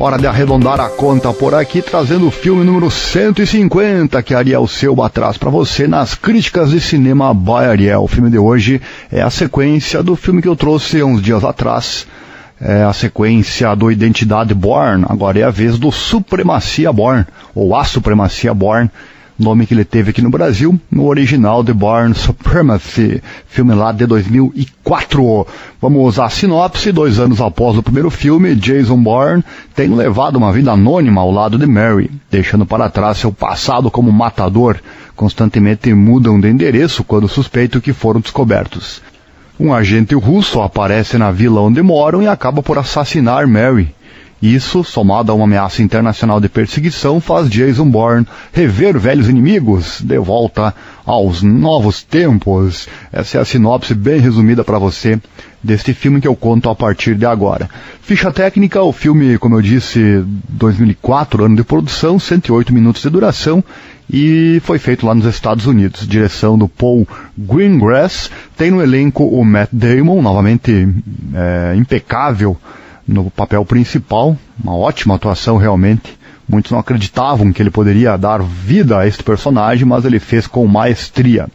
Hora de arredondar a conta por aqui, trazendo o filme número 150, que Ariel Selba traz para você nas críticas de cinema by Ariel. O filme de hoje é a sequência do filme que eu trouxe uns dias atrás, é a sequência do Identidade Bourne. Agora é a vez do Supremacia Bourne, ou A Supremacia Bourne, nome que ele teve aqui no Brasil, no original The Bourne Supremacy, filme lá de 2004. Vamos à sinopse. 2 anos após o primeiro filme, Jason Bourne tem levado uma vida anônima ao lado de Mary, deixando para trás seu passado como matador. Constantemente mudam de endereço quando suspeitam que foram descobertos. Um agente russo aparece na vila onde moram e acaba por assassinar Mary. Isso, somado a uma ameaça internacional de perseguição, faz Jason Bourne rever velhos inimigos, de volta aos novos tempos. Essa é a sinopse bem resumida para você deste filme que eu conto a partir de agora. Ficha técnica: o filme, como eu disse, 2004, ano de produção, 108 minutos de duração, e foi feito lá nos Estados Unidos. Direção do Paul Greengrass. Tem no elenco o Matt Damon, novamente impecável no papel principal, uma ótima atuação realmente. Muitos não acreditavam que ele poderia dar vida a este personagem, mas ele fez com maestria.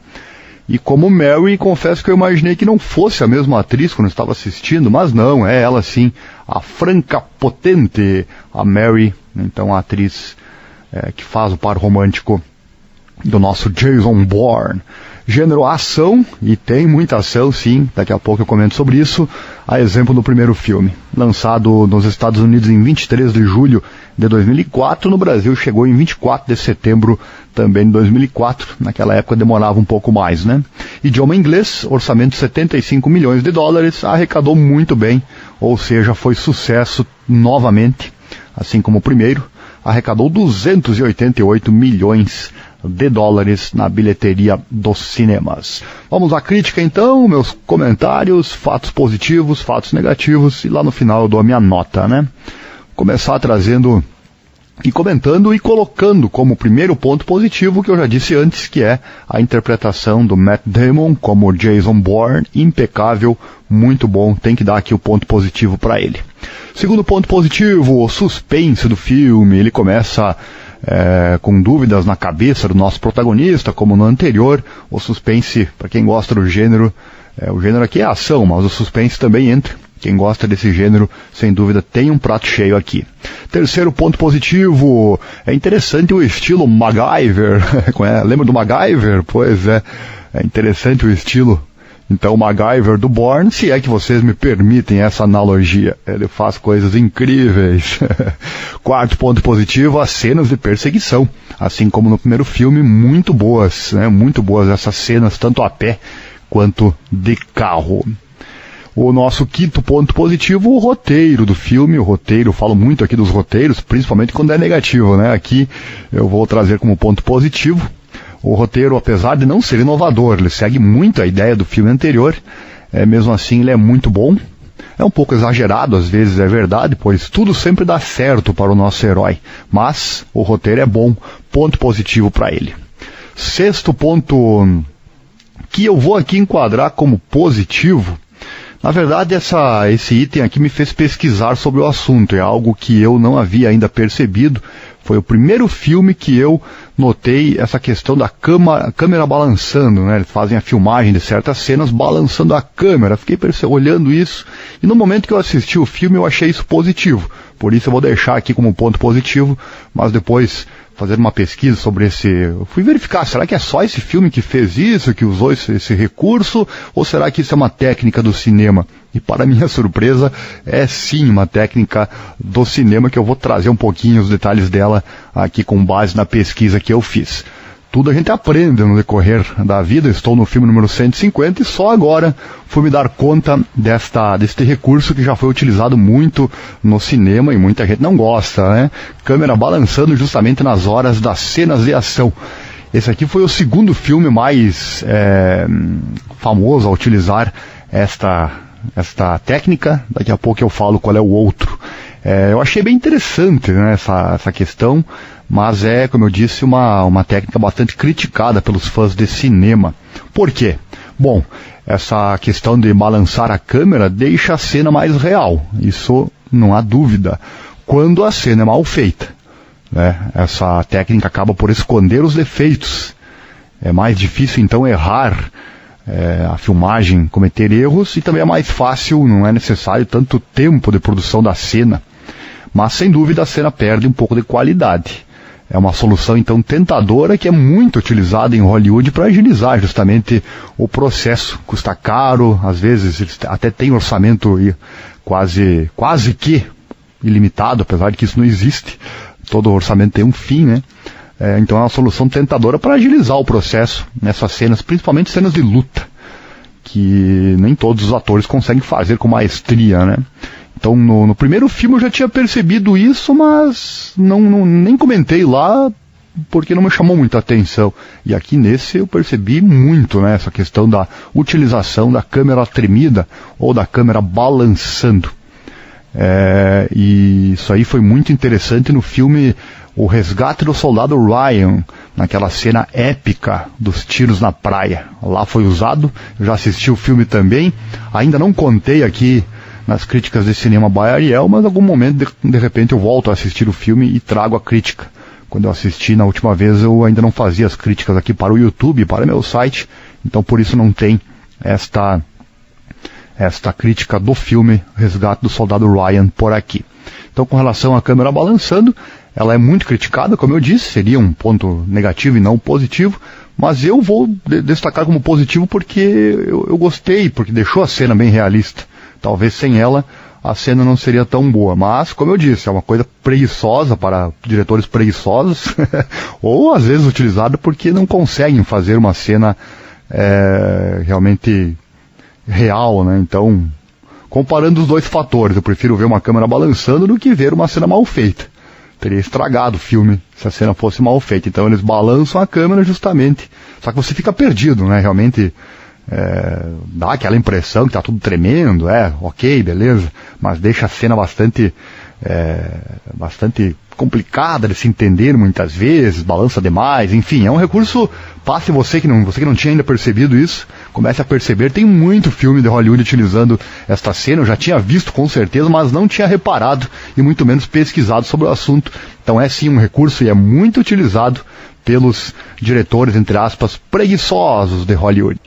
E como Mary, confesso que eu imaginei que não fosse a mesma atriz quando estava assistindo, mas não, é ela sim, a franca potente, a Mary, então a atriz que faz o par romântico do nosso Jason Bourne. Gênero ação, e tem muita ação sim, daqui a pouco eu comento sobre isso, a exemplo do primeiro filme. Lançado nos Estados Unidos em 23 de julho de 2004, no Brasil chegou em 24 de setembro também de 2004, naquela época demorava um pouco mais, né? Idioma inglês, orçamento 75 milhões de dólares, arrecadou muito bem, ou seja, foi sucesso novamente, assim como o primeiro, arrecadou 288 milhões de dólares na bilheteria dos cinemas. Vamos à crítica então, meus comentários, fatos positivos, fatos negativos, e lá no final eu dou a minha nota, né? Começar trazendo e comentando e colocando como primeiro ponto positivo, que eu já disse antes, que é a interpretação do Matt Damon como Jason Bourne, impecável, muito bom, tem que dar aqui o ponto positivo para ele. Segundo ponto positivo, o suspense do filme. Ele começa com dúvidas na cabeça do nosso protagonista, como no anterior. O suspense, para quem gosta do gênero, o gênero aqui é ação, mas o suspense também entra. Quem gosta desse gênero, sem dúvida, tem um prato cheio aqui. Terceiro ponto positivo, é interessante o estilo MacGyver. Lembra do MacGyver? Pois é interessante o estilo. Então, o MacGyver do Bourne, se é que vocês me permitem essa analogia, ele faz coisas incríveis. Quarto ponto positivo, as cenas de perseguição. Assim como no primeiro filme, muito boas, né? Muito boas essas cenas, tanto a pé quanto de carro. O nosso quinto ponto positivo, o roteiro do filme. O roteiro, eu falo muito aqui dos roteiros, principalmente quando é negativo, né? Aqui eu vou trazer como ponto positivo. O roteiro, apesar de não ser inovador, ele segue muito a ideia do filme anterior, mesmo assim ele é muito bom. É um pouco exagerado, às vezes é verdade, pois tudo sempre dá certo para o nosso herói, mas o roteiro é bom, ponto positivo para ele. Sexto ponto, que eu vou aqui enquadrar como positivo. Na verdade, esse item aqui me fez pesquisar sobre o assunto, é algo que eu não havia ainda percebido. Foi o primeiro filme que eu notei essa questão da câmera balançando, né? Eles fazem a filmagem de certas cenas balançando a câmera. Fiquei olhando isso, e no momento que eu assisti o filme eu achei isso positivo. Por isso eu vou deixar aqui como ponto positivo, mas depois, fazendo uma pesquisa sobre eu fui verificar, será que é só esse filme que fez isso, que usou esse recurso, ou será que isso é uma técnica do cinema? E para minha surpresa, é sim uma técnica do cinema, que eu vou trazer um pouquinho os detalhes dela aqui com base na pesquisa que eu fiz. Tudo a gente aprende no decorrer da vida. Estou no filme número 150 e só agora fui me dar conta deste recurso que já foi utilizado muito no cinema e muita gente não gosta, né? Câmera balançando justamente nas horas das cenas de ação. Esse aqui foi o segundo filme mais famoso a utilizar esta técnica. Daqui a pouco eu falo qual é o outro. Eu achei bem interessante, né, essa questão, mas é, como eu disse, uma técnica bastante criticada pelos fãs de cinema. Por quê? Bom, essa questão de balançar a câmera deixa a cena mais real, isso não há dúvida. quando a cena é mal feita, né? Essa técnica acaba por esconder os defeitos. É mais difícil então errar a filmagem, cometer erros, e também é mais fácil, não é necessário tanto tempo de produção da cena. Mas sem dúvida a cena perde um pouco de qualidade. É uma solução então tentadora que é muito utilizada em Hollywood para agilizar justamente o processo. Custa caro, às vezes eles até têm orçamento quase que ilimitado, apesar de que isso não existe. Todo orçamento tem um fim, né? Então é uma solução tentadora para agilizar o processo nessas cenas, principalmente cenas de luta, que nem todos os atores conseguem fazer com maestria, né? Então no primeiro filme eu já tinha percebido isso, mas nem comentei lá porque não me chamou muita atenção. E aqui nesse eu percebi muito, né, essa questão da utilização da câmera tremida ou da câmera balançando. E isso aí foi muito interessante no filme O Resgate do Soldado Ryan, naquela cena épica dos tiros na praia. Lá foi usado, eu já assisti o filme também, ainda não contei aqui nas críticas de cinema by Ariel, mas em algum momento, de repente, eu volto a assistir o filme e trago a crítica. Quando eu assisti na última vez, eu ainda não fazia as críticas aqui para o YouTube, para o meu site, então por isso não tem esta crítica do filme Resgate do Soldado Ryan por aqui. Então, com relação à câmera balançando, ela é muito criticada, como eu disse, seria um ponto negativo e não positivo, mas eu vou destacar como positivo porque eu gostei, porque deixou a cena bem realista. Talvez sem ela a cena não seria tão boa, mas, como eu disse, é uma coisa preguiçosa para diretores preguiçosos, ou às vezes utilizada porque não conseguem fazer uma cena realmente real, né? Então, comparando os dois fatores, eu prefiro ver uma câmera balançando do que ver uma cena mal feita. Teria estragado o filme se a cena fosse mal feita. Então eles balançam a câmera justamente. Só que você fica perdido, né? Realmente dá aquela impressão que tá tudo tremendo, ok, beleza, mas deixa a cena bastante complicada de se entender muitas vezes, balança demais, enfim, é um recurso, passe você que não tinha ainda percebido isso, comece a perceber, tem muito filme de Hollywood utilizando esta cena, eu já tinha visto com certeza, mas não tinha reparado e muito menos pesquisado sobre o assunto, então é sim um recurso e é muito utilizado pelos diretores, entre aspas, preguiçosos de Hollywood.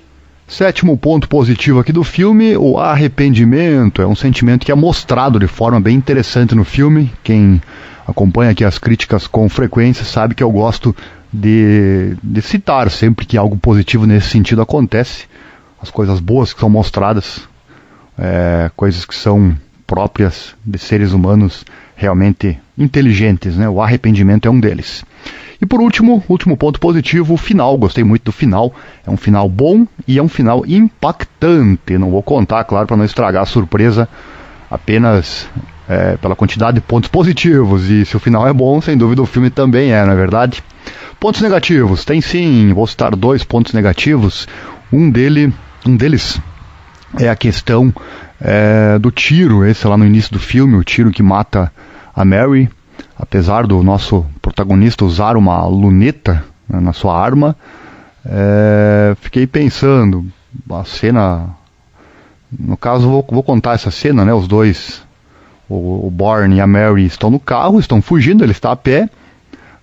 Sétimo ponto positivo aqui do filme, o arrependimento. É um sentimento que é mostrado de forma bem interessante no filme. Quem acompanha aqui as críticas com frequência sabe que eu gosto de citar sempre que algo positivo nesse sentido acontece. As coisas boas que são mostradas, coisas que são próprias de seres humanos realmente inteligentes, né? O arrependimento é um deles. E por último ponto positivo, o final. Gostei muito do final. É um final bom e é um final impactante. Não vou contar, claro, para não estragar a surpresa, apenas pela quantidade de pontos positivos. E se o final é bom, sem dúvida o filme também não é verdade? Pontos negativos, tem sim. Vou citar 2 pontos negativos. Um deles é a questão do tiro. Esse é lá no início do filme, o tiro que mata a Mary. Apesar do nosso protagonista usar uma luneta, né, na sua arma, fiquei pensando, a cena, no caso vou contar essa cena, né, os dois, o Bourne e a Mary estão no carro, estão fugindo, ele está a pé,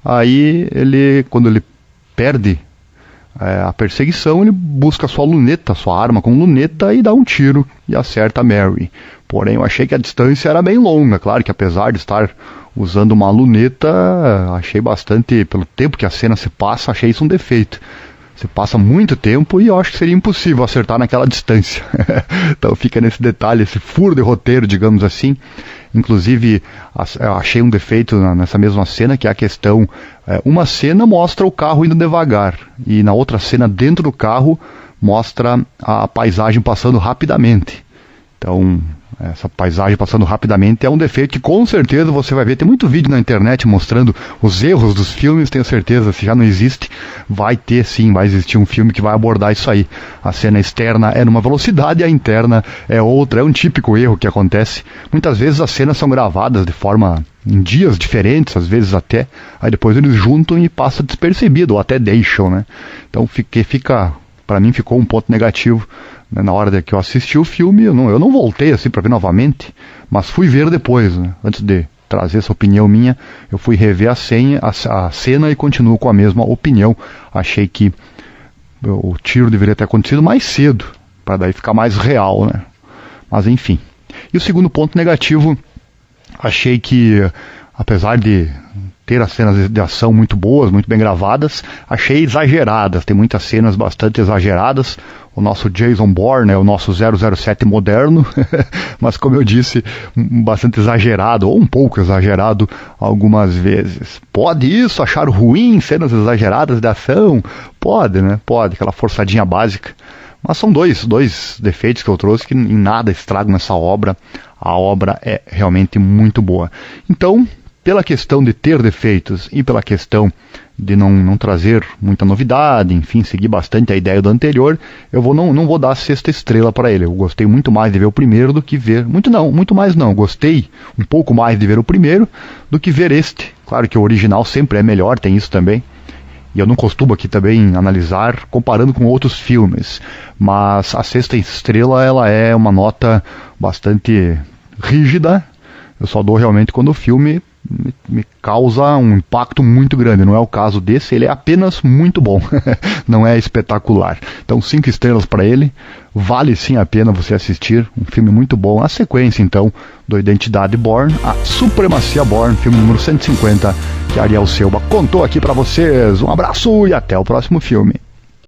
aí quando ele perde a perseguição, ele busca a sua luneta, sua arma com luneta e dá um tiro e acerta a Mary. Porém, eu achei que a distância era bem longa, claro que apesar de estar usando uma luneta, achei bastante, pelo tempo que a cena se passa, achei isso um defeito. Você passa muito tempo e eu acho que seria impossível acertar naquela distância. Então fica nesse detalhe, esse furo de roteiro, digamos assim. Inclusive, eu achei um defeito nessa mesma cena, que é a questão, uma cena mostra o carro indo devagar, e na outra cena, dentro do carro, mostra a paisagem passando rapidamente. Então, essa paisagem passando rapidamente é um defeito que com certeza você vai ver. Tem muito vídeo na internet mostrando os erros dos filmes, tenho certeza, se já não existe, vai existir um filme que vai abordar isso aí. A cena externa é numa velocidade e a interna é outra, é um típico erro que acontece. Muitas vezes as cenas são gravadas de forma, em dias diferentes, às vezes até, aí depois eles juntam e passa despercebido, ou até deixam, né? Então para mim ficou um ponto negativo. Na hora que eu assisti o filme, eu não voltei assim para ver novamente, mas fui ver depois, né? Antes de trazer essa opinião minha, eu fui rever a cena e continuo com a mesma opinião. Achei que o tiro deveria ter acontecido mais cedo, para daí ficar mais real, né? Mas enfim. E o segundo ponto negativo, achei que, apesar de ter as cenas de ação muito boas, muito bem gravadas, achei exageradas, tem muitas cenas bastante exageradas. O nosso Jason Bourne é o nosso 007 moderno, mas como eu disse, bastante exagerado, ou um pouco exagerado algumas vezes. Pode isso, achar ruim cenas exageradas de ação? Pode, né? Pode, aquela forçadinha básica. Mas são dois defeitos que eu trouxe que em nada estragam essa obra. A obra é realmente muito boa. Então, pela questão de ter defeitos e pela questão de não trazer muita novidade, enfim, seguir bastante a ideia do anterior, eu não vou dar a 6ª estrela para ele. Eu gostei muito mais de ver o primeiro do que ver... Muito mais não. Gostei um pouco mais de ver o primeiro do que ver este. Claro que o original sempre é melhor, tem isso também. E eu não costumo aqui também analisar comparando com outros filmes. Mas a 6ª estrela, ela é uma nota bastante rígida. Eu só dou realmente quando o filme me causa um impacto muito grande. Não é o caso desse, ele é apenas muito bom. Não é espetacular. Então 5 estrelas para ele. Vale sim a pena você assistir. Um filme muito bom. A sequência então do Identidade Bourne, a Supremacia Bourne, filme número 150, que Ariel Silva contou aqui para vocês. Um abraço e até o próximo filme.